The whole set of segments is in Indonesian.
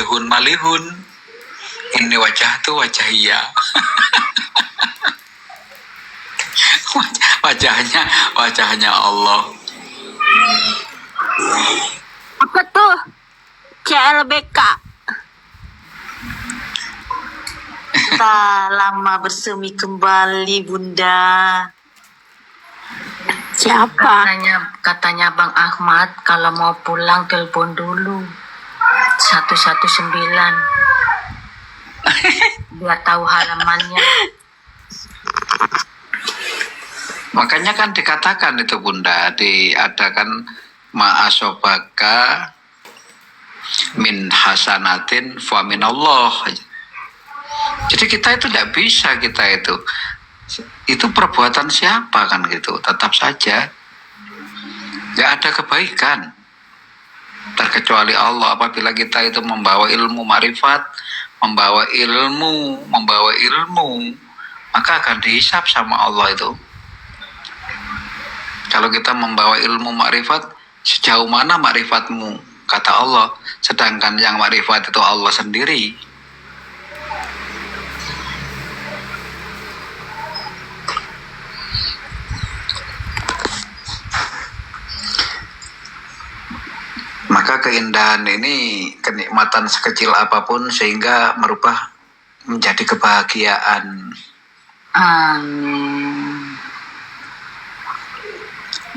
wajhun malihun. Ini wajah tuh wajahia. wajahnya Allah. Apa tuh? CLBK. Tak lama bersemi kembali, Bunda. Siapa? Katanya Bang Ahmad kalau mau pulang telepon dulu 119 biar tahu halamannya. Makanya kan dikatakan itu Bunda, diadakan ma'asobaka min hasanatin fa minallah. Jadi kita itu tidak bisa, kita itu perbuatan siapa kan gitu, tetap saja nggak ada kebaikan terkecuali Allah. Apabila kita itu membawa ilmu marifat, membawa ilmu, maka akan dihisap sama Allah itu. Kalau kita membawa ilmu makrifat, sejauh mana makrifatmu, kata Allah, sedangkan yang makrifat itu Allah sendiri. Maka keindahan ini, kenikmatan sekecil apapun sehingga merubah menjadi kebahagiaan. Amin.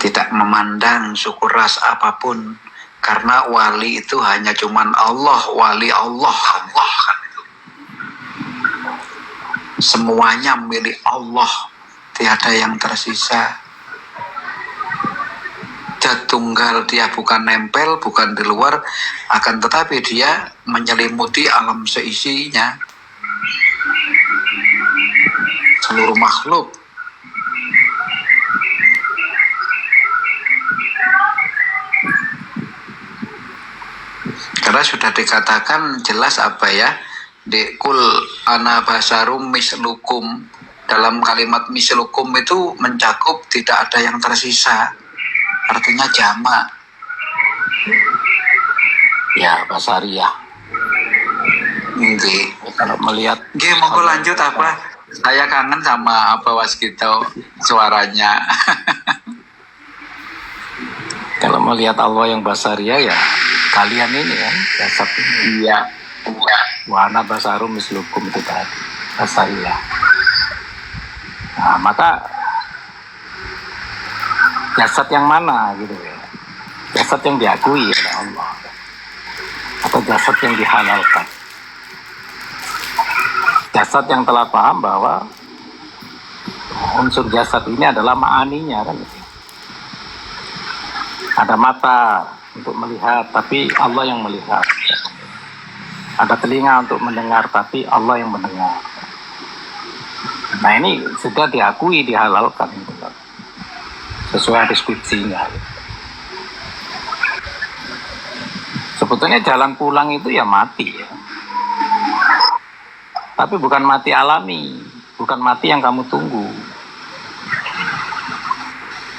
Tidak memandang suku ras apapun, karena wali itu hanya cuman Allah, wali Allah kan itu. Semuanya milik Allah, tiada yang tersisa. Dia tunggal, dia bukan nempel, bukan di luar, akan tetapi dia menyelimuti alam seisinya, seluruh makhluk. Karena sudah dikatakan jelas apa ya, di kul ana basarum mislukum, dalam kalimat mislukum itu mencakup tidak ada yang tersisa, artinya jamak ya, basariyah. Kalau melihat mau lanjut apa, saya kangen sama apa Waskito suaranya. Kalau melihat Allah yang basariyah ya kalian ini kan, jasad ini. Iya. Wana basarum mislukum itu tadi, basariyah. Nah, maka jasad yang mana gitu ya? Jasad yang diakui oleh Allah atau jasad yang dihalalkan? Jasad yang telah paham bahwa unsur jasad ini adalah ma'aninya kan? Ada mata untuk melihat, tapi Allah yang melihat. Ada telinga untuk mendengar, tapi Allah yang mendengar. Nah ini sudah diakui, dihalalkan gitu, sesuai deskripsinya. Sebetulnya jalan pulang itu ya mati ya. Tapi bukan mati alami, bukan mati yang kamu tunggu.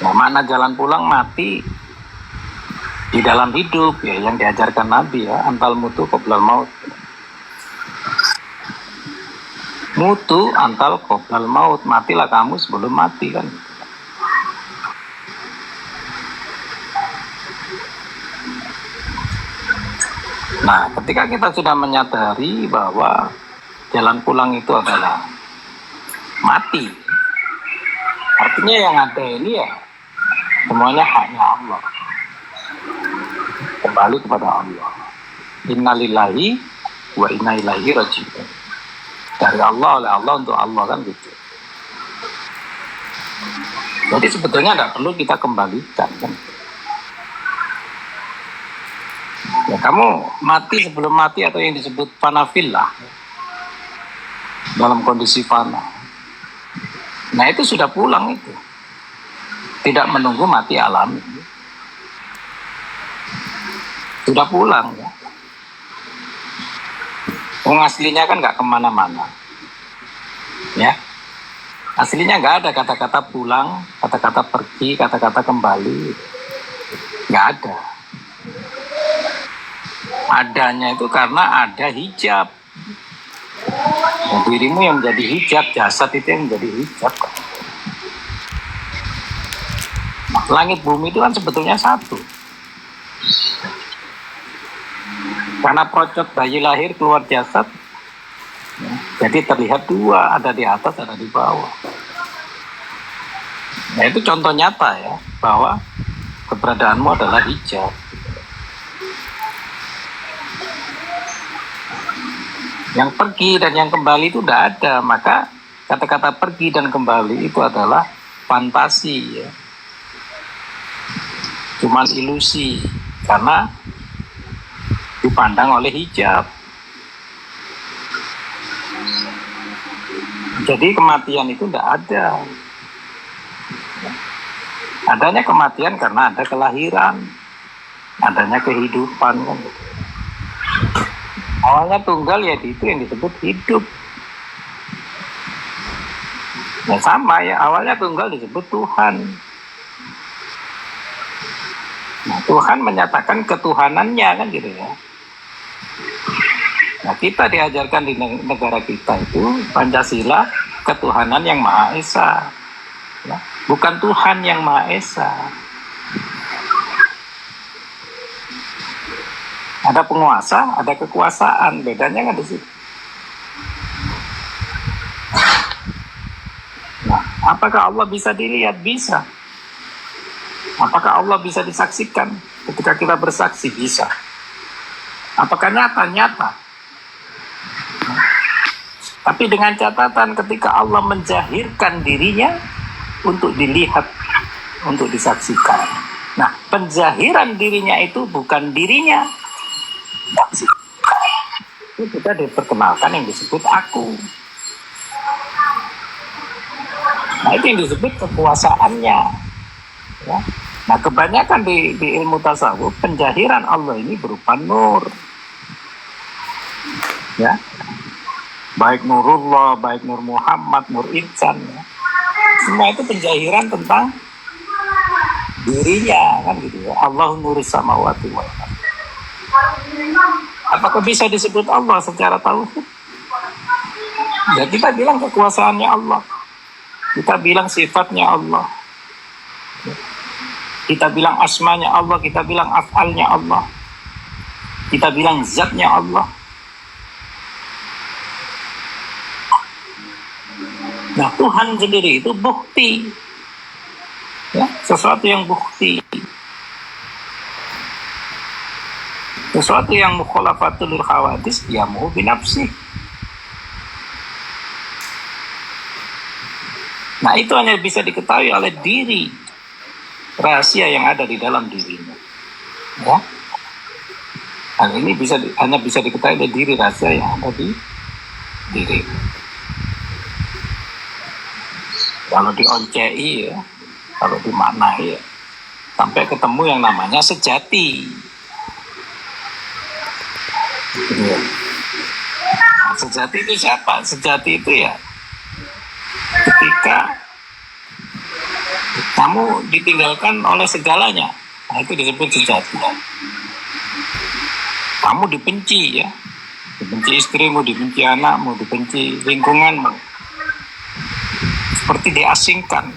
Nah, mana jalan pulang mati di dalam hidup ya, yang diajarkan Nabi ya, antal mutu qoblal maut. Mutu antal qoblal maut, matilah kamu sebelum mati kan. Nah, ketika kita sudah menyadari bahwa jalan pulang itu adalah mati, artinya yang ada ini ya semuanya haknya Allah, kembali kepada Allah. Innalillahi wa inna ilaihi raji'un. Dari Allah, oleh Allah, untuk Allah kan gitu. Jadi sebetulnya tidak perlu kita kembalikan kan. Ya kamu mati sebelum mati, atau yang disebut fanafillah, dalam kondisi fana. Nah itu sudah pulang itu, tidak menunggu mati alami, sudah pulang ya. Aslinya kan nggak kemana-mana ya, aslinya nggak ada kata-kata pulang, kata-kata pergi, kata-kata kembali, nggak ada. Adanya itu karena ada hijab. Nah, dirimu yang menjadi hijab, jasad itu yang menjadi hijab. Langit bumi itu kan sebetulnya satu. Karena procot bayi lahir keluar jasad, jadi terlihat dua, ada di atas, ada di bawah. Nah itu contoh nyata ya, bahwa keberadaanmu adalah hijab. Yang pergi dan yang kembali itu tidak ada, maka kata-kata pergi dan kembali itu adalah fantasi ya. Cuman ilusi, karena dipandang oleh hijab. Jadi kematian itu tidak ada. Adanya kematian karena ada kelahiran, adanya kehidupan. Awalnya tunggal ya itu yang disebut hidup. Ya sama ya, awalnya tunggal disebut Tuhan. Nah, Tuhan menyatakan ketuhanannya kan gitu ya. Nah kita diajarkan di negara kita itu Pancasila ketuhanan yang Maha Esa ya. Bukan Tuhan yang Maha Esa. Ada penguasa, ada kekuasaan, bedanya kan di situ. Nah, apakah Allah bisa dilihat? Bisa. Apakah Allah bisa disaksikan ketika kita bersaksi? Bisa. Apakah nyata? Nyata. Tapi dengan catatan ketika Allah menjahirkan dirinya untuk dilihat, untuk disaksikan. Nah, penjahiran dirinya itu bukan dirinya. Itu kita diperkenalkan yang disebut aku. Nah, itu yang disebut kekuasaannya. Ya. Nah, kebanyakan di ilmu tasawuf penjahiran Allah ini berupa nur. Ya. Baik Nurullah, baik Nur Muhammad, Nur Insan. Ya. Semua itu penjahiran tentang dirinya kan gitu ya. Allahu nurus samawati wal ardh. Apakah bisa disebut Allah secara tauhid? Ya kita bilang kekuasaannya Allah. Kita bilang sifatnya Allah. Kita bilang asmanya Allah, kita bilang af'alnya Allah. Kita bilang zatnya Allah. Nah, Tuhan sendiri itu bukti. Ya, sesuatu yang bukti. Sesuatu yang mukhalafatul lil khawadis ya mu binafsi. Nah, itu hanya bisa diketahui oleh diri. Rahasia yang ada di dalam dirinya. Ya. Hal ini hanya bisa diketahui oleh diri, rahasia yang ada di diri. Kalau dioncei ya, kalau dimaknai ya, sampai ketemu yang namanya sejati. Ya. Nah, sejati itu siapa? Sejati itu ya ketika kamu ditinggalkan oleh segalanya. Nah, itu disebut sejati. Kamu dibenci ya, dibenci istrimu, dibenci anakmu, dibenci lingkunganmu, seperti diasingkan.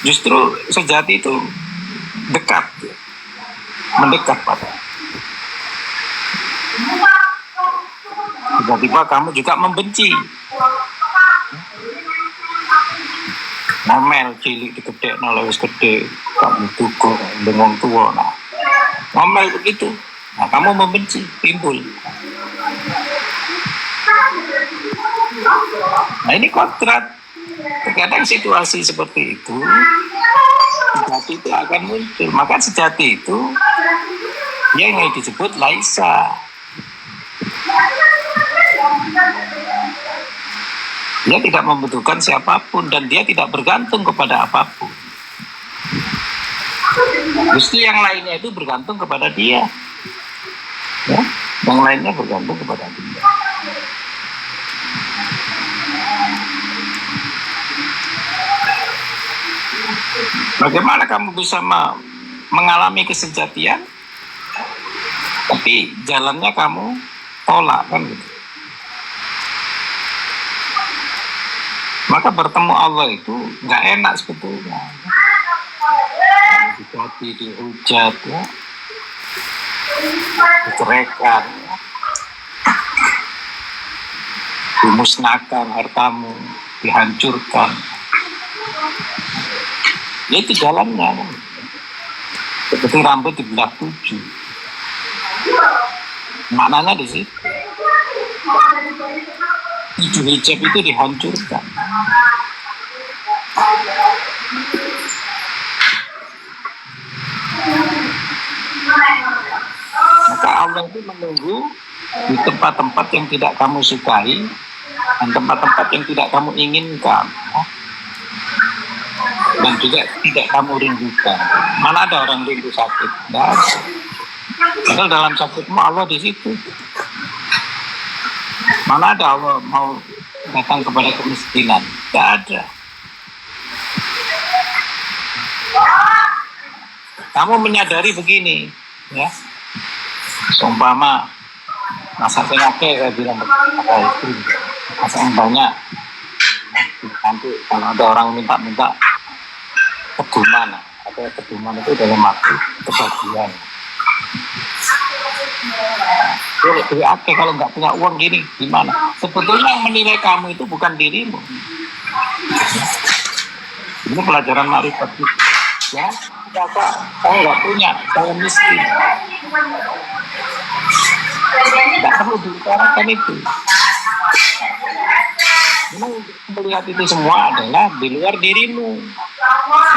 Justru sejati itu dekat, mendekat pada. Tiba-tiba kamu juga membenci. Ngomel cilik digedek oleh wis gede, kamu tuku dengan tua. Nah, ngomel begitu. Nah, kamu membenci, timbul. Nah, ini kodrat. Terkadang situasi seperti itu, sejati itu akan muncul. Maka sejati itu yang disebut laisa. Dia tidak membutuhkan siapapun dan dia tidak bergantung kepada apapun. Justru yang lainnya itu bergantung kepada dia. Ya, yang lainnya bergantung kepada dia. Bagaimana kamu bisa mengalami kesejatian, tapi jalannya kamu tolak kan gitu. Maka bertemu Allah itu nggak enak sebetulnya. Dihujati, dihujat, ya, diceraikan, ya, dimusnahkan hartamu, dihancurkan. Ya itu jalannya. Seperti rambut dibelah 7. Maknanya di situ. 7 hijab itu dihancurkan. Maka Allah itu menunggu di tempat-tempat yang tidak kamu sukai dan tempat-tempat yang tidak kamu inginkan, dan juga tidak kamu rindukan. Mana ada orang rindu sakit? Tidak ada. Padahal dalam sakitmu Allah di situ. Mana ada Allah mau datang kepada kemiskinan? Tidak ada. Kamu menyadari begini, ya. Seumpama masak senake, saya bilang kepada istri, masak yang banyak. Nanti kalau ada orang minta keduman, atau keduman itu dalam arti kebahagiaan. Kalau nggak punya uang gini, gimana? Sebetulnya yang menilai kamu itu bukan dirimu. Ini pelajaran makrifat. Ya, Bapak, saya nggak punya, saya miskin. Nggak perlu diutarakan itu. Memang melihat itu semua adalah di luar dirimu.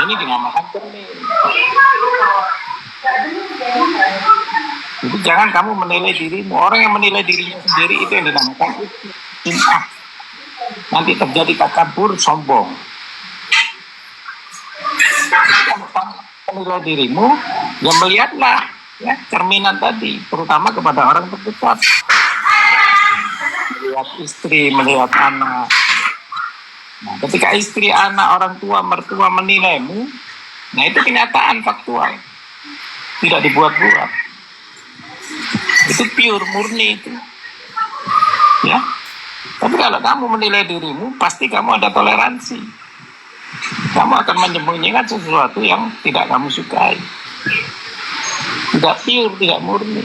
Ini dinamakan cermin. Jadi jangan kamu menilai dirimu. Orang yang menilai dirinya sendiri itu yang dinamakan sum'ah. Nanti terjadi takabur, sombong. Menilai dirimu, yang melihatlah, ya, cerminan tadi, terutama kepada orang terdekat. Melihat istri, melihat anak. Nah, ketika istri, anak, orang tua, mertua menilaimu, nah itu kenyataan faktual, tidak dibuat-buat. Itu pure, murni itu, ya. Tapi kalau kamu menilai dirimu, pasti kamu ada toleransi. Kamu akan menyembunyikan sesuatu yang tidak kamu sukai. Tidak pure, tidak murni.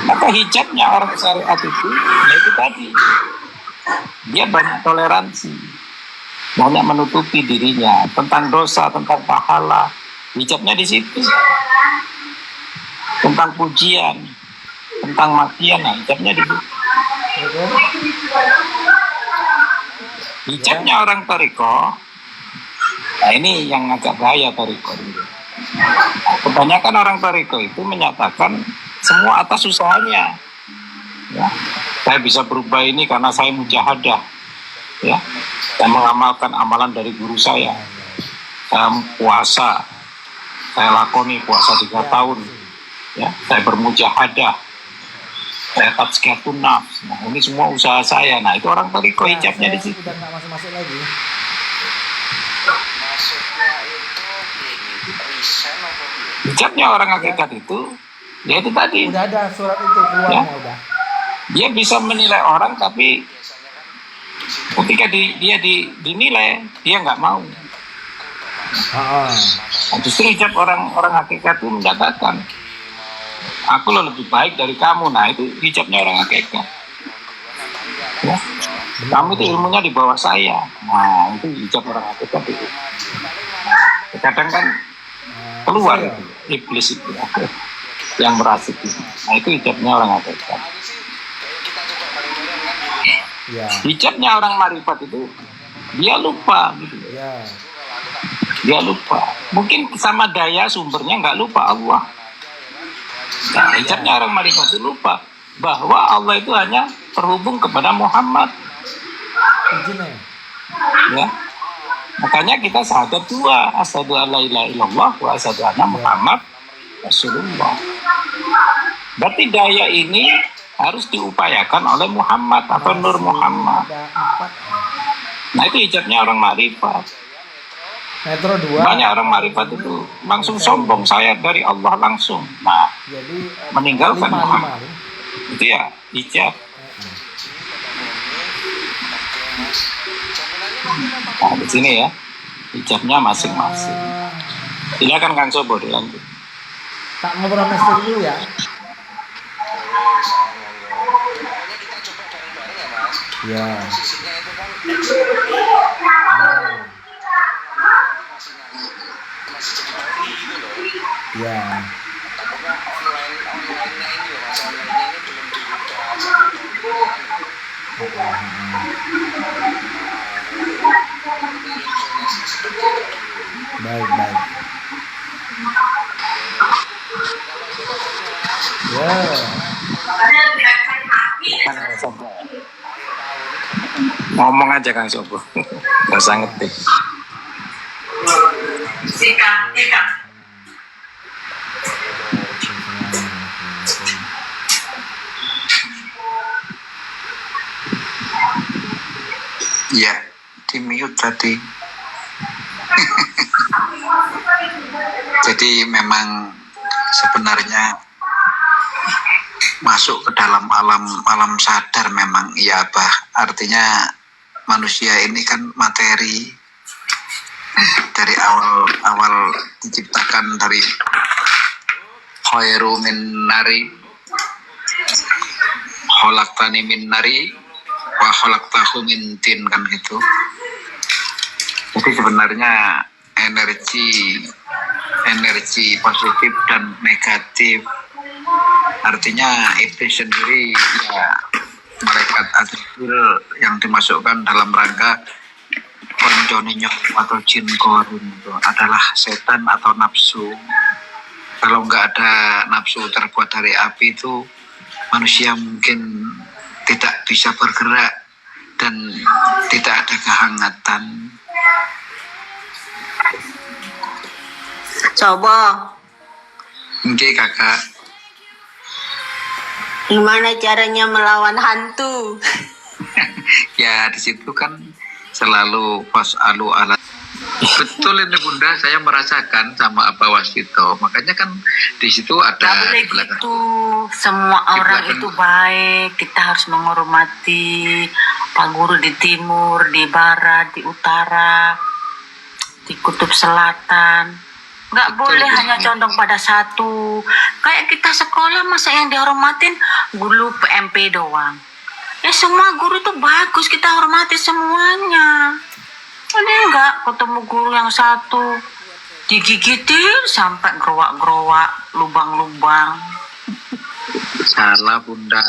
Maka hijabnya orang syariat itu, yaitu tadi, dia banyak toleransi, banyak menutupi dirinya tentang dosa, tentang pahala. Hijabnya di situ. Tentang pujian, tentang makian, nah, hijabnya di situ. Hijabnya orang Toriko, nah ini yang agak bahaya Toriko. Kebanyakan orang Toriko itu menyatakan semua atas usahanya. Ya, saya bisa berubah ini karena saya mujahadah. Ya, saya mengamalkan amalan dari guru saya. Saya puasa, saya lakoni puasa 3 tahun. Ya, saya bermujahadah. Saya tazkiyatun nafs. Nah, ini semua usaha saya. Nah, itu orang Toriko hijabnya di situ. Udah nggak masuk lagi. Hijabnya orang hakikat itu, ya itu tadi. Udah ada surat itu keluarnya, Ya. udah. Dia bisa menilai orang, tapi ketika dia dinilai, dia nggak mau. Ah. Nah, justru hijab orang hakikat itu menyatakan, aku lo lebih baik dari kamu. Nah, itu hijabnya orang hakikat. Ya. Kamu itu ilmunya di bawah saya. Nah, itu hijab orang hakikat itu. Kadang kan keluar iblis itu yang merasik itu. Nah, itu hijabnya orang hakikat. Ya. Hijabnya orang marifat itu, dia lupa gitu. Ya. Dia lupa. Mungkin sama daya sumbernya nggak lupa Allah. Nah, hijabnya orang marifat itu lupa bahwa Allah itu hanya terhubung kepada Muhammad. Izinnya. Ya. Makanya kita syahadat 2, asyhadu alla ilaha illallah wa asyhadu anna Muhammad Rasulullah. Berarti daya ini harus diupayakan oleh Muhammad atau Nur Muhammad. Ada 4. Nah, itu hijabnya orang marifat. Metro 2. Banyak orang makrifat itu langsung sombong, saya dari Allah langsung. Nah, Jadi meninggalkan 5 Muhammad. 5. Itu ya hijab. Nah, di sini ya hijabnya masing-masing. Silakan Kang Sobo dilanjut. Tak ngobrol mesej dulu ya. Ya. Ya. Baik, baik. Ya. Ngomong aja Kang Sobo. Gak usah ngetik. Ya, di mute tadi. Jadi memang sebenarnya masuk ke dalam alam sadar memang iya bah. Artinya manusia ini kan materi dari awal diciptakan dari khairu min nari khalaqtani min nari wa khalaqtahu min tin, kan gitu. Jadi sebenarnya energi positif dan negatif, artinya iblis sendiri ya malaikat Azrail yang dimasukkan dalam rangka konjoninyo atau jin korun itu adalah setan atau nafsu. Kalau nggak ada nafsu terbuat dari api itu manusia mungkin tidak bisa bergerak dan tidak ada kehangatan. Coba, Oke kakak, gimana caranya melawan hantu? ya di situ kan selalu fasalu ala. Betul ini bunda, saya merasakan sama Abah Wasito. Makanya kan di situ Gak ada boleh di belakang. gitu. Semua Di orang belakang. itu baik. Kita harus menghormati Pak Guru di timur, di barat, di utara, di kutub selatan. Nggak Betul, boleh Bunda. hanya condong pada satu. Kayak kita sekolah, masa yang dihormatin guru PMP doang. Ya semua guru itu bagus, kita hormati semuanya. Ada enggak ketemu guru yang satu digigitin sampai gerowak-gerowak, lubang-lubang. Salah bunda,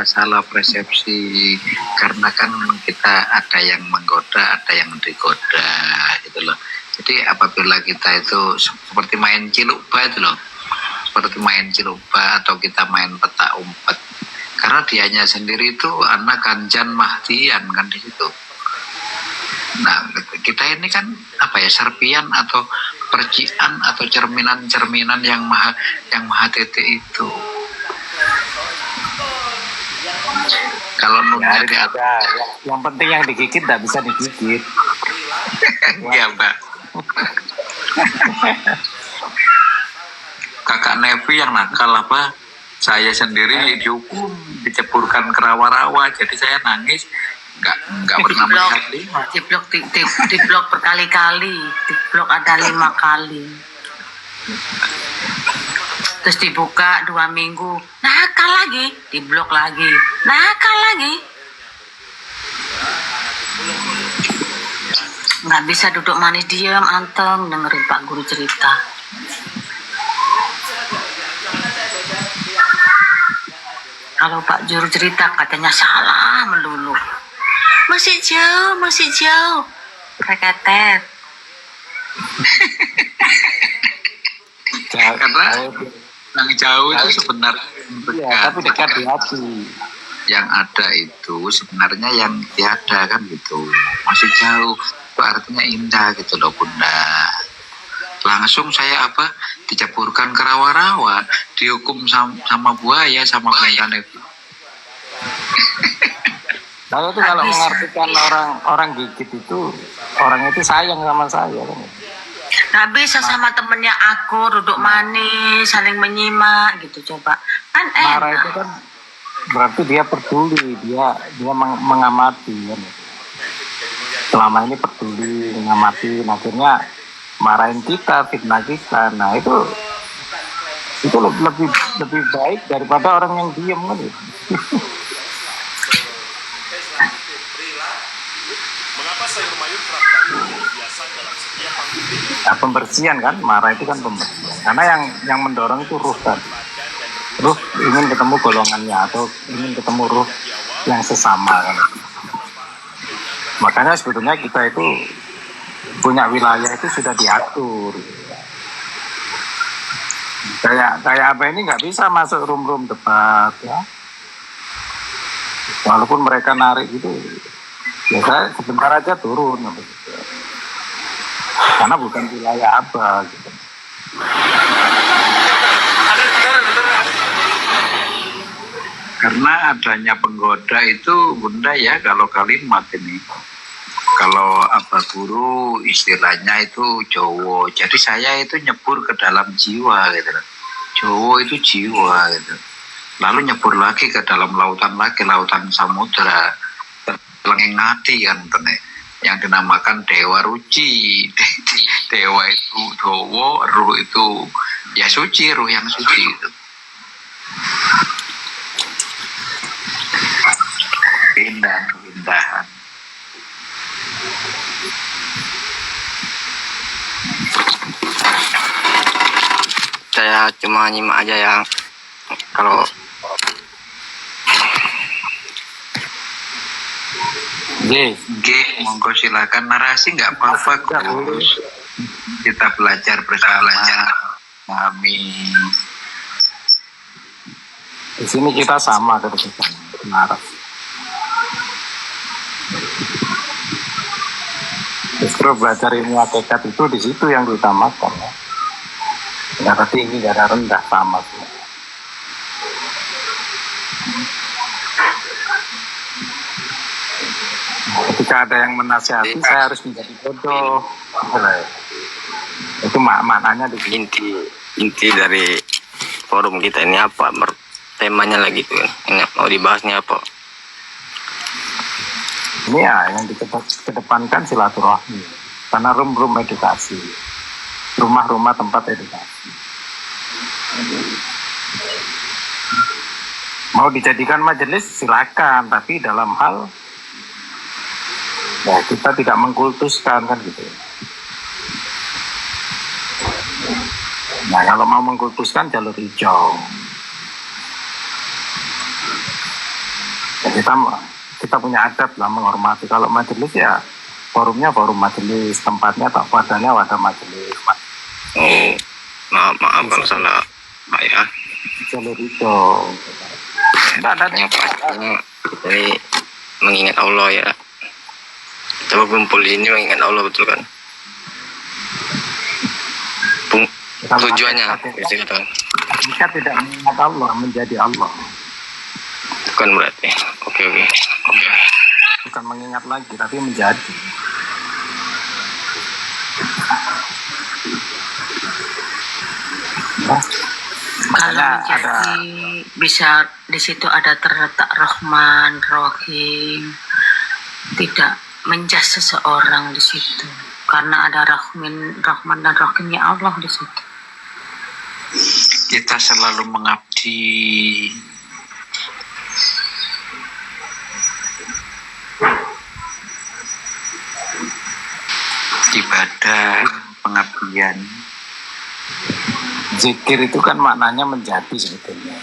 salah persepsi. Karena kan kita ada yang menggoda, ada yang digoda gitu loh. Jadi apabila kita itu seperti main cilukba itu loh, seperti main cilukba atau kita main petak umpet. Karena dianya sendiri itu anak Kanjan Mahdian kan di situ. Nah, kita ini kan apa ya, serpian atau percikan atau cerminan-cerminan yang maha titik itu. Kalau Ya, nurnya ada. Yang penting yang digigit tidak bisa digigit. ya mbak. Kakak Nevi yang nakal apa? Saya sendiri dihukum, diceburkan ke rawa-rawa, jadi saya nangis. Nggak pernah melihat lima. Di blok berkali-kali, di blok ada 5 kali. Terus dibuka 2 minggu, nakal lagi, di blok lagi, nakal lagi. Nggak bisa duduk manis diam, anteng, dengerin Pak Guru cerita. Kalau Pak Guru cerita katanya salah melulu. Masih jauh. Reketet. Karena yang jauh itu sebenarnya Ya, tapi dekat di hati. yang ada itu sebenarnya yang tiada kan gitu, masih jauh, itu artinya indah gitu loh bunda. Langsung saya dicampurkan ke rawa-rawa, dihukum sama buaya sama bunda Nevi. Saya tuh kalau mengartikan orang gigit itu, orang itu sayang sama saya kan. Nggak bisa sama temennya aku duduk manis, saling menyimak gitu coba. Kan Marah itu enak. kan berarti dia peduli, dia mengamati kan. Selama ini peduli, mengamati, akhirnya marahin kita, fitnah kita. Nah itu lebih baik daripada orang yang diem kan. Nah, pembersihan kan, marah itu kan pembersihan. Karena yang mendorong itu ruh kan. Ruh ingin ketemu golongannya atau ingin ketemu ruh yang sesama kan. Makanya sebetulnya kita itu punya wilayah itu sudah diatur. Kayak apa ini nggak bisa masuk room debat ya. Walaupun mereka narik gitu, ya saya sebentar aja turun gitu. Karena bukan wilayah apa gitu. Karena adanya penggoda itu bunda ya, kalau kalimat ini, kalau apa guru istilahnya itu Jowo, jadi saya itu nyebur ke dalam jiwa gitu. Jowo itu jiwa gitu, lalu nyebur lagi ke dalam lautan lagi, lautan samudra, lengengati kan yang dinamakan Dewa Ruci. Dewa itu Jowo, ruh itu ya suci, ruh yang suci itu. Keindahan. Saya cuma nyimak aja ya. Kalau G, monggo silakan narasi nggak apa-apa Gus. Kita belajar bersama. Amin. Di sini kita sama ketika marah. Justru belajar ilmu hakikat itu di situ yang diutamakan ya. Gak ada tinggi, gak ada rendah, sama sih. Ketika ada yang menasihati, saya harus menjadi bodoh. Itu maknanya di sini. inti dari forum kita ini apa? Temanya lagi tuh. Ini mau dibahasnya apa? Ini ya yang dikedepankan silaturahmi. Karena room edukasi. Rumah-rumah tempat edukasi. Mau dijadikan majelis silakan, tapi dalam hal ya kita tidak mengkultuskan kan gitu. Nah kalau mau mengkultuskan jalur hijau. Ya, kita punya adab lah menghormati. Kalau majelis ya forumnya forum majelis, tempatnya tak wadahnya wadah majelis. Oh, maaf kalau salah Pak ya. Jalur hijau. Tidak ada Yang pastinya kita ini mengingat Allah ya. Coba kumpul ini mengingat Allah betul kan? Tujuannya bisa katakan. Kita tidak mengingat Allah, menjadi Allah. Bukan berarti. Oke. Bukan mengingat lagi, tapi menjadi. Nah, Kalau makanya menjadi ada bisa di situ ada terletak Rahman, Rahim, tidak menjas seseorang di situ, karena ada Rahman dan Rahimnya Allah di situ. Kita selalu mengabdi. Ibadah, pengabdian. zikir itu kan maknanya menjadi sebetulnya.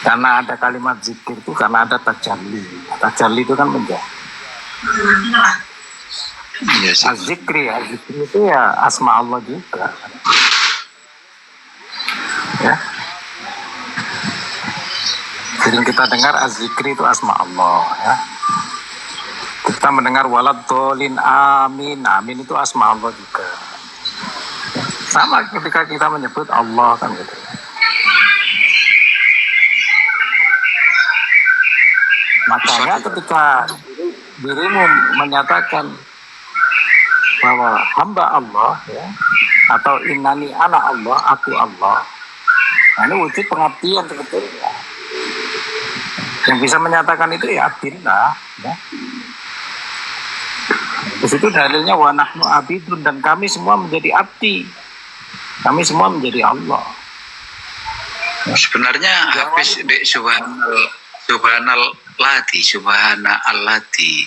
Karena ada kalimat zikir itu karena ada tajalli. Tajalli itu kan menjadi. Iya sih. Az-zikri itu ya asma Allah juga. Ya. Jadi kita dengar az-zikri itu asma Allah ya. Kita mendengar walad dolin amin. Amin itu asma Allah juga. Sama ketika kita menyebut Allah kan gitu. Makanya ketika dirimu menyatakan bahwa hamba Allah ya, atau innani ana Allah, aku Allah. Nah, ini wujud pengabdian sebetulnya. Yang bisa menyatakan itu ya abdillah ya. Di situ dalilnya wa nahnu abidun, dan kami semua menjadi abdi. Kami semua menjadi Allah. Sebenarnya habis di subhana allati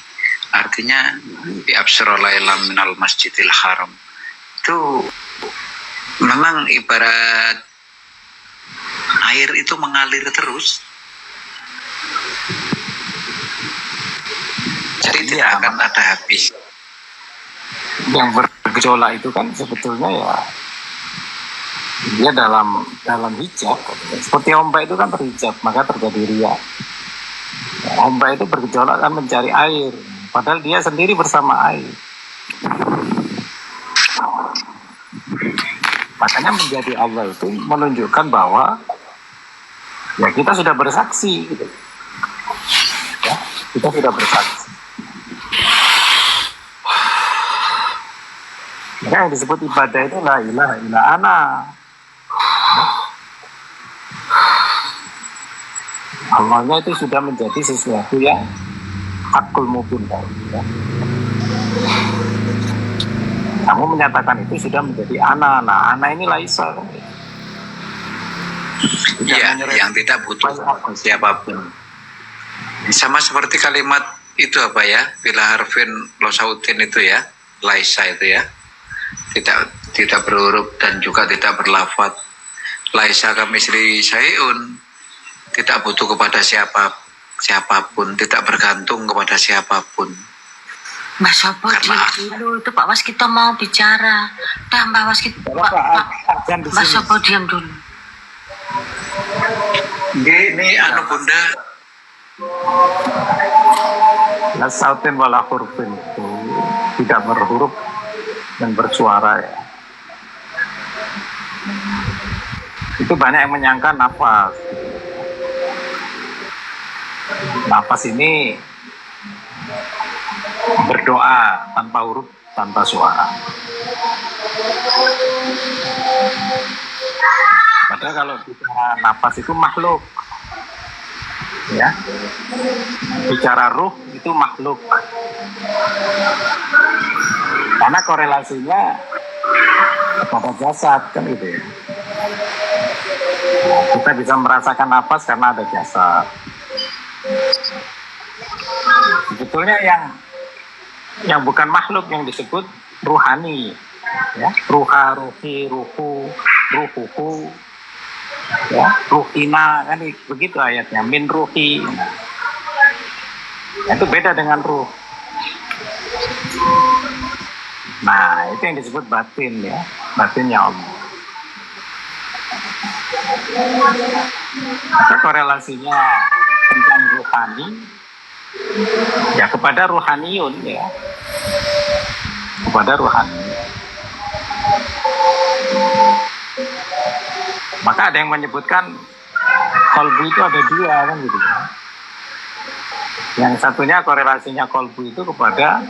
artinya di absara lailam minal masjidil haram itu memang ibarat air itu mengalir terus, jadi tidak akan ada habis. Yang bergejolak itu kan sebetulnya ya dia dalam hijab, seperti ombak itu kan terhijab maka terjadi riya. Ombak itu bergejolak kan mencari air, padahal dia sendiri bersama air. Makanya menjadi Allah itu menunjukkan bahwa ya kita sudah bersaksi gitu. Ya, kita sudah bersaksi. Maka yang disebut ibadah itu la ilaha illa ana. Allahnya itu sudah menjadi sesuatu yang hakul mubin ya. Kamu menyatakan itu sudah menjadi ana. Nah, ana ini laisa. Iya, yang tidak butuh siapapun. Sama seperti kalimat itu apa ya? Bila harfin losautin itu ya, laisa itu ya. Tidak berhuruf dan juga tidak berlafaz. Laisa kamisli syai'un, tidak butuh kepada siapapun, tidak bergantung kepada siapapun. Mbak Sopo diam dulu, itu Pak Waskito mau bicara. Dah Mbak Waskito, Mbak Sopo diam dulu. Ini anu bunda. La sautin wala hurufin itu tidak berhuruf dan bersuara ya. Itu banyak yang menyangka nafas. Nafas ini berdoa tanpa huruf, tanpa suara. Padahal kalau bicara nafas itu makhluk, ya. Bicara ruh itu makhluk. Karena korelasinya kepada jasad kan gitu ya. Kita bisa merasakan nafas karena ada jasad. Sebetulnya yang bukan makhluk yang disebut ruhani, ya, ruha, ruhi, ruhu, ruhuhu, ya, ruhina kan begitu ayatnya, min ruhi. Itu beda dengan ruh. Nah, itu yang disebut batin ya, batinnya Allah. Maka korelasinya tentang ruhani ya kepada ruhaniyun ya, kepada ruhani. Maka ada yang menyebutkan kolbu itu ada dua kan gitu. Yang satunya korelasinya kolbu itu kepada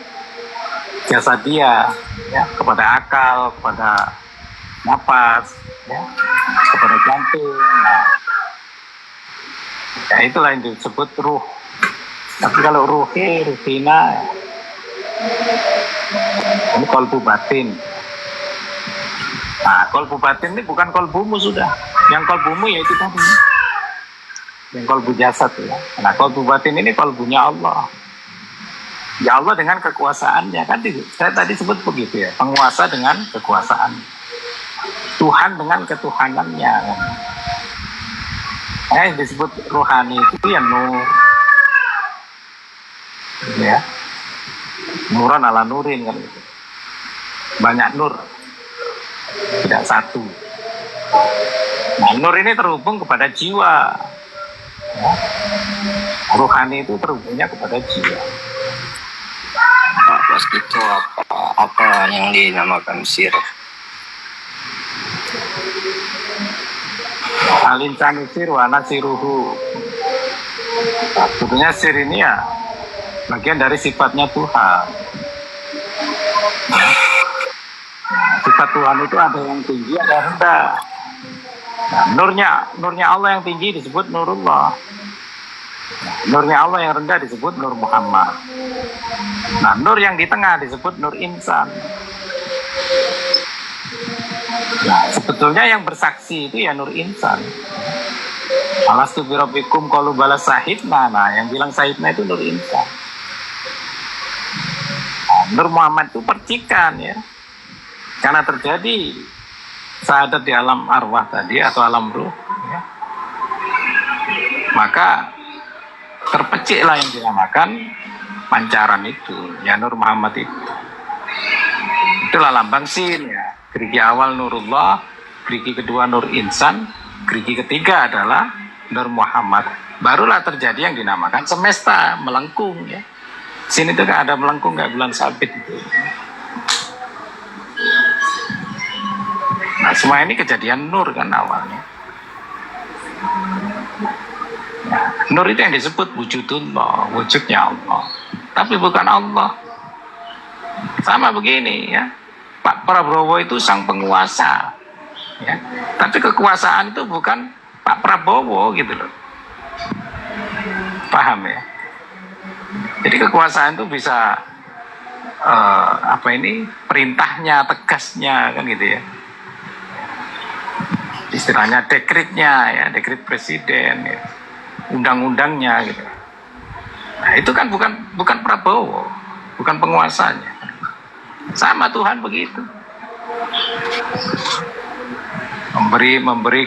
jasad dia, ya, kepada akal, kepada nafas, ya, kepada jantung. Nah, ya itulah yang disebut ruh. Tapi kalau ruhi, ruhina, ini kolbu batin. Nah, kolbu batin ini bukan kolbumu sudah. Yang kolbumu yaitu tadi. Yang kolbu jasad ya. Nah, kolbu batin ini kolbunya Allah. Ya Allah dengan kekuasaannya kan, saya tadi sebut begitu ya, penguasa dengan kekuasaan, Tuhan dengan ketuhanannya kan. Yang disebut rohani itu ya nur, ya, nuran ala nurin kan gitu. Banyak nur, tidak satu. Nah, nur ini terhubung kepada jiwa, ya. Rohani itu terhubungnya kepada jiwa. Pak Waskito, apa yang dinamakan sir? Alinsani sir wa nasiruhu. Nah, sebetulnya sir ini ya bagian dari sifatnya Tuhan. kata Tuhan itu ada yang tinggi, ada yang rendah. Nah, nurnya Allah yang tinggi disebut Nurullah. Nah, nurnya Allah yang rendah disebut Nur Muhammad. Nah, nur yang di tengah disebut Nur Insan. Nah, sebetulnya yang bersaksi itu ya Nur Insan. Alastu birabbikum qalu bala sahidna. Nah, yang bilang sahidna itu Nur Insan. Nah, Nur Muhammad itu percikan ya. Karena terjadi syahadat di alam arwah tadi atau alam ruh ya. Maka terpeciklah yang dinamakan pancaran itu, ya Nur Muhammad itu. Itulah lambang sin ya. Gerigi awal Nurullah, gerigi kedua Nur Insan, gerigi ketiga adalah Nur Muhammad. Barulah terjadi yang dinamakan semesta, melengkung ya. Sin itu kan ada melengkung kayak bulan sabit itu. Nah, semua ini kejadian nur kan awalnya. Nah, nur itu yang disebut wujudullah, wujudnya Allah. Tapi bukan Allah. Sama begini ya. Pak Prabowo itu sang penguasa. Ya. Tapi kekuasaan itu bukan Pak Prabowo gitu loh. Paham ya? Jadi kekuasaan itu bisa perintahnya, tegasnya kan gitu ya. Istilahnya dekretnya ya, dekret presiden ya. Undang-undangnya gitu. Nah, itu kan bukan Prabowo, bukan penguasanya. Sama Tuhan begitu. Memberi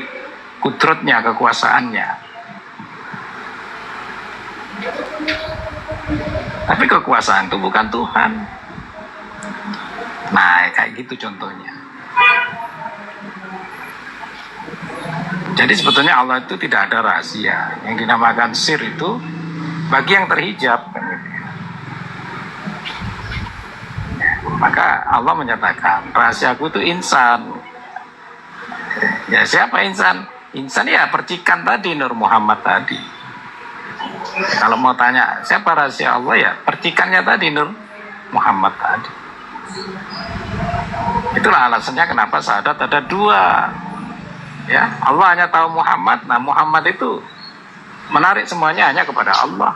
kudratnya, kekuasaannya. Tapi kekuasaan itu bukan Tuhan. Nah, kayak gitu contohnya. Jadi sebetulnya Allah itu tidak ada rahasia. Yang dinamakan sir itu bagi yang terhijab. Maka Allah menyatakan rahasiaku itu insan. Ya siapa insan? Insan ya percikan tadi Nur Muhammad tadi. Kalau mau tanya siapa rahasia Allah ya percikannya tadi Nur Muhammad tadi. Itulah alasannya kenapa syahadat ada dua. Ya, Allah hanya tahu Muhammad. Nah, Muhammad itu menarik semuanya hanya kepada Allah.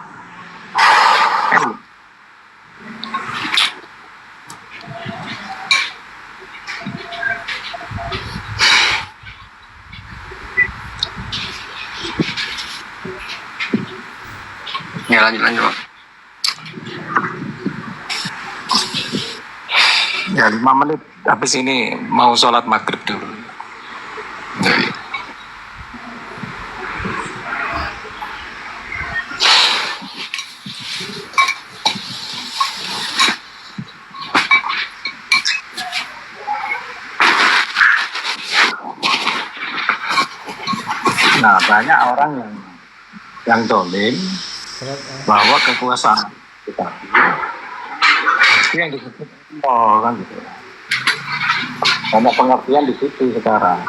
Ya lanjut. Ya 5 menit habis ini mau sholat maghrib dulu. Jadi, Nah, banyak orang yang dolim bahwa kekuasaan kita itu yang disebut Allah kan gitu. Banyak pengertian di situ sekarang.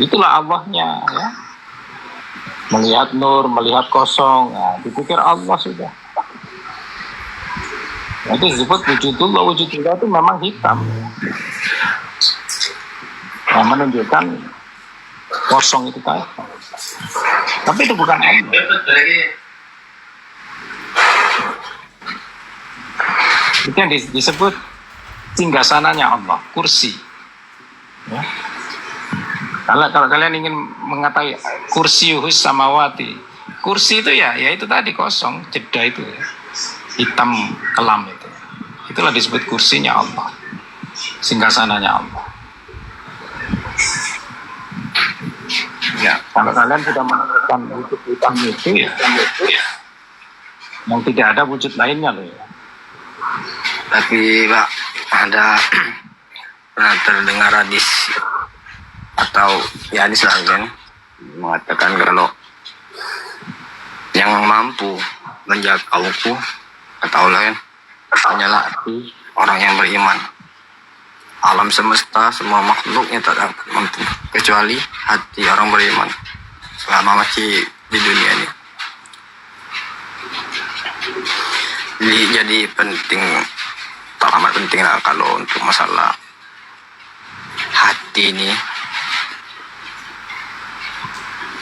Itulah Allahnya ya. Melihat nur, melihat kosong, nah, dipikir Allah sudah. Itu disebut wujudullah. Wujudullah itu memang hitam. Yang menunjukkan kosong itu tadi. Tapi itu bukan Allah. Itu yang disebut singgasananya Allah, kursi. Ya. Kalau kalian ingin mengetahui kursi samawati, kursi itu ya itu tadi kosong, jeda itu ya. Hitam kelam itu. Itulah disebut kursinya Allah, singgasananya Allah. Ya, kalau kalian sudah menemukan wujud hitam itu ya, yang tidak ada wujud lainnya loh ya. tapi Pak ada pernah terdengar hadis atau ya hadis lain mengatakan kalau yang mampu menjaga Allah atau lain hanyalah hati orang yang beriman. Alam semesta semua makhluknya tak dapat mampu kecuali hati orang beriman selama masih di dunia ini. Jadi penting, amat penting lah kalau untuk masalah hati ini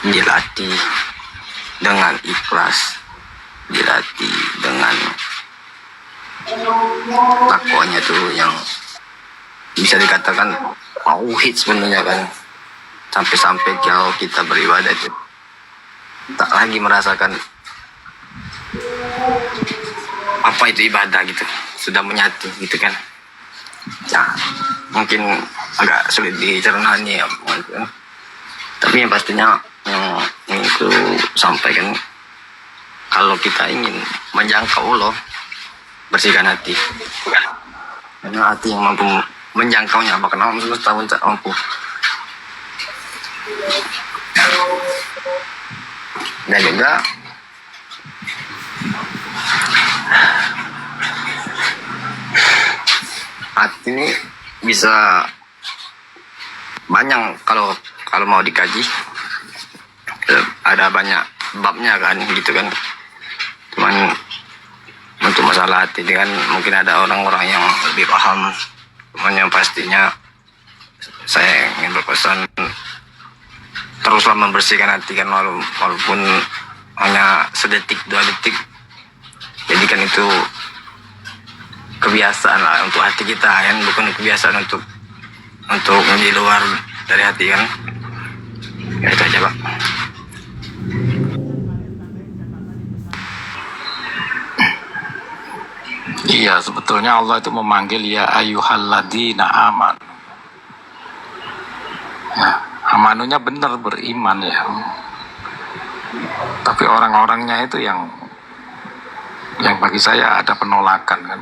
dilatih dengan ikhlas, dilatih dengan takwanya tuh yang bisa dikatakan tauhid sebenarnya kan. Sampai-sampai kalau kita beribadah itu tak lagi merasakan apa itu ibadah gitu, sudah menyatu gitu kan. Nah, mungkin agak sulit dicernanya ya, tapi yang pastinya yang itu sampaikan, kalau kita ingin menjangkau Allah, bersihkan hati, karena hati yang mampu menjangkaunya, bahkan Allah semesta pun tak mampu. Dan juga hati ini bisa banyak, kalau mau dikaji ada banyak babnya kan gitu kan. Cuman untuk masalah hati ini kan mungkin ada orang-orang yang lebih paham. Cuman yang pastinya saya ingin berpesan, teruslah membersihkan hati kan, walaupun hanya sedetik 2 detik, jadikan itu kebiasaan lah untuk hati kita kan, bukan kebiasaan untuk di luar dari hati kan. Ya itu aja Pak. Iya, sebetulnya Allah itu memanggil ya ayyuhalladzina amanu. Ya, amanunya benar, beriman ya. Tapi orang-orangnya itu yang bagi saya ada penolakan kan.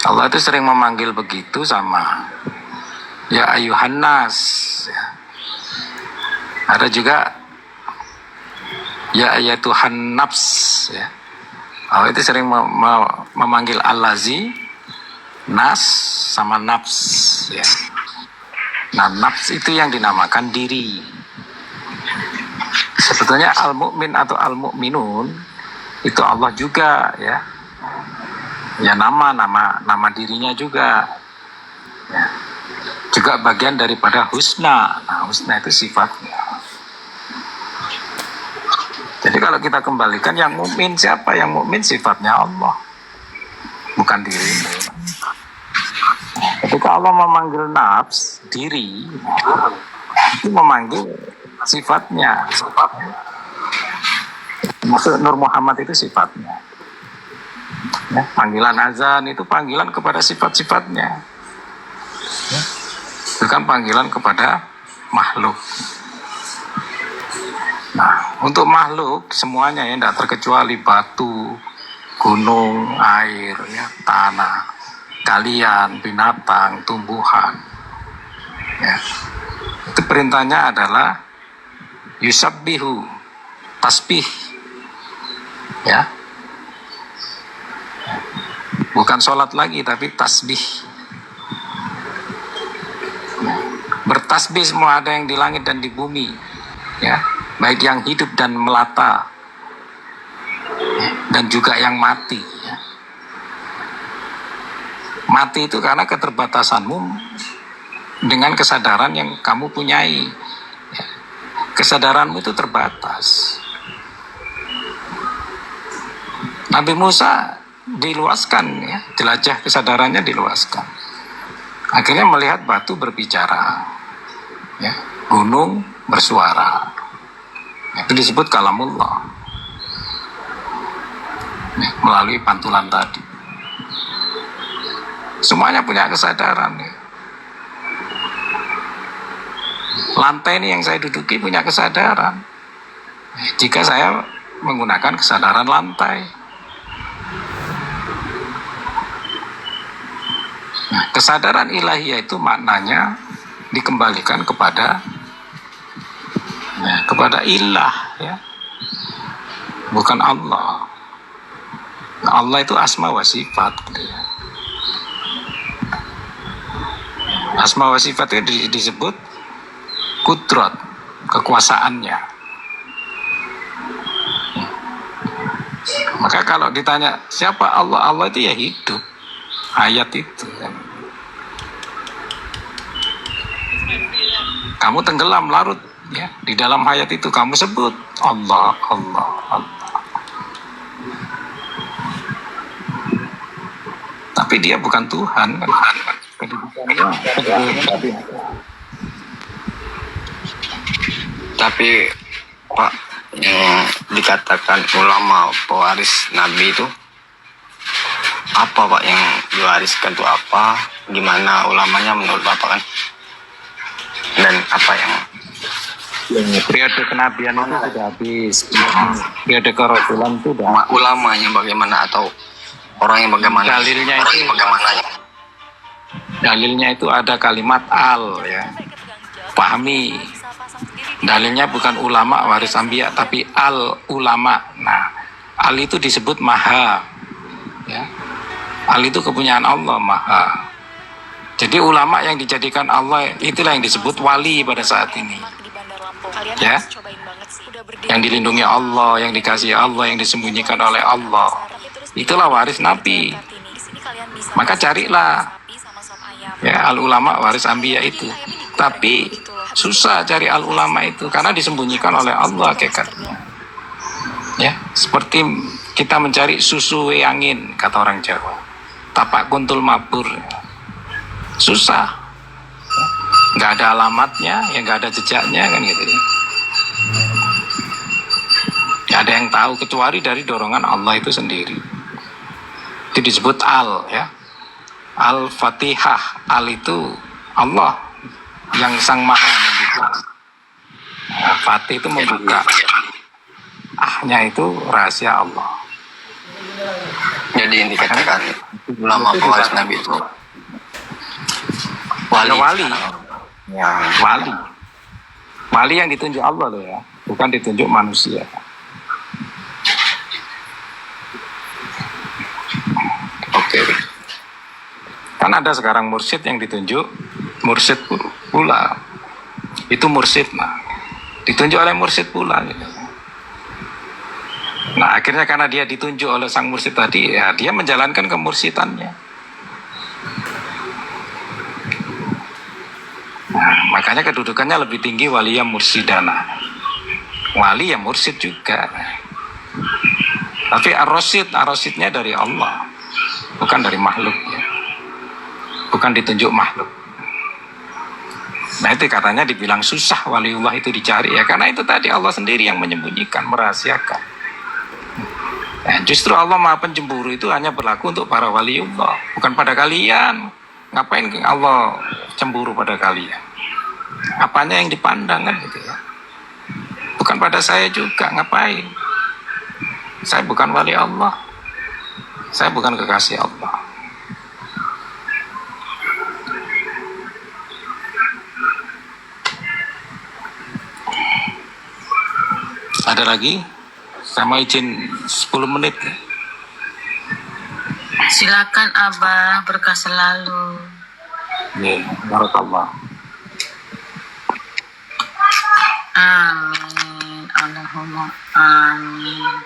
Allah itu sering memanggil begitu sama ya ayyuhannas ya. Ada juga ya ayatuhan nafs ya. Allah itu sering memanggil allazi, nas sama nafs ya. Nah, nafs itu yang dinamakan diri. Sebetulnya al-mu'min atau al-mu'minun itu Allah juga ya. Ya nama dirinya juga. Ya. Juga bagian daripada husna. Nah, husna itu sifatnya. Jadi kalau kita kembalikan, yang mukmin siapa? Yang mukmin sifatnya Allah, bukan dirimu. Ketika Allah memanggil nafs, diri, itu memanggil sifatnya. Maksud Nur Muhammad itu sifatnya. Ya, panggilan azan itu panggilan kepada sifat-sifatnya, ya, bukan panggilan kepada makhluk. Nah, untuk makhluk semuanya ya, tidak terkecuali batu, gunung, air, ya, tanah, kalian, binatang, tumbuhan. Ya. Itu perintahnya adalah yusabbihu, tasbih. Ya. Bukan sholat lagi, tapi tasbih. Ya. Bertasbih semua, ada yang di langit dan di bumi. Ya. Baik yang hidup dan melata, dan juga yang mati. Ya. Mati itu karena keterbatasanmu dengan kesadaran yang kamu punyai. Ya. Kesadaranmu itu terbatas. Nabi Musa diluaskan, ya, jelajah kesadarannya diluaskan. Akhirnya melihat batu berbicara, ya, gunung bersuara. Itu disebut kalamullah, ya, melalui pantulan tadi. Semuanya punya kesadaran. Ya. Lantai ini yang saya duduki punya kesadaran. Jika saya menggunakan kesadaran lantai. Nah, kesadaran ilahiyah itu maknanya dikembalikan kepada ilah, ya, bukan Allah. Allah itu asma wa sifat. Ya. Asma wa sifat itu disebut kudrat, kekuasaannya. Maka kalau ditanya siapa Allah, Allah itu ya hidup, ayat itu. Kamu tenggelam larut ya di dalam hayat itu, kamu sebut Allah, Allah, Allah. Tapi dia bukan Tuhan kan? Tapi Pak, yang dikatakan ulama pewaris Nabi itu apa Pak yang diwariskan itu apa? Gimana ulamanya menurut Bapak kan? Dan apa yang Periode kenabian itu sudah habis, periode kerasulan itu sudah. ulamanya bagaimana atau orang yang bagaimana? Dalilnya Orang itu, yang bagaimana ya? dalilnya itu ada kalimat al ya. Pahami. Dalilnya bukan ulama waris anbiya tapi al ulama. Nah, al itu disebut maha. Ya. Al itu kepunyaan Allah maha. Jadi ulama yang dijadikan Allah itulah yang disebut wali pada saat ini. Ya. Yang dilindungi Allah, yang dikasihi Allah, yang disembunyikan oleh Allah. Itulah waris Nabi. Maka carilah ya al ulama waris anbiya itu. Tapi susah cari al ulama itu karena disembunyikan oleh Allah hakikatnya. Ya, seperti kita mencari susu angin kata orang Jawa. Tapak kuntul mabur. Susah. Nggak ada alamatnya, ya nggak ada jejaknya kan gitu ya. Nggak ada yang tahu kecuali dari dorongan Allah itu sendiri. Itu disebut al ya. Al-Fatihah. Al itu Allah yang sang maha membuka. Fatih itu membuka. Ahnya itu rahasia Allah. Jadi yang dikatakan ulama pewaris Nabi itu Wali. Wali. Ya, Wali. Wali yang ditunjuk Allah loh ya, bukan ditunjuk manusia. oke. Kan ada sekarang mursyid yang ditunjuk, mursyid pula. Itu mursyid, nah. Ditunjuk oleh mursyid pula. Gitu. Nah akhirnya karena dia ditunjuk oleh sang mursyid tadi, ya dia menjalankan kemursidannya. Nah, makanya kedudukannya lebih tinggi wali yang mursidana. Wali yang mursyid juga. Tapi ar-rasyidnya dari Allah, bukan dari makhluk ya. Bukan ditunjuk makhluk. Nah itu katanya dibilang susah waliullah itu dicari ya karena itu tadi Allah sendiri yang menyembunyikan, merahasiakan. Nah, justru Allah Maha Pencemburu itu hanya berlaku untuk para waliullah, bukan pada kalian. Ngapain Allah cemburu pada kalian? Apanya yang dipandang kan gitu ya. Bukan pada saya juga, ngapain? Saya bukan wali Allah. Saya bukan kekasih Allah. Ada lagi? Saya mau izin 10 menit. Silakan Abah, berkah selalu. Ya, barakallah. Amin. Allahumma amin.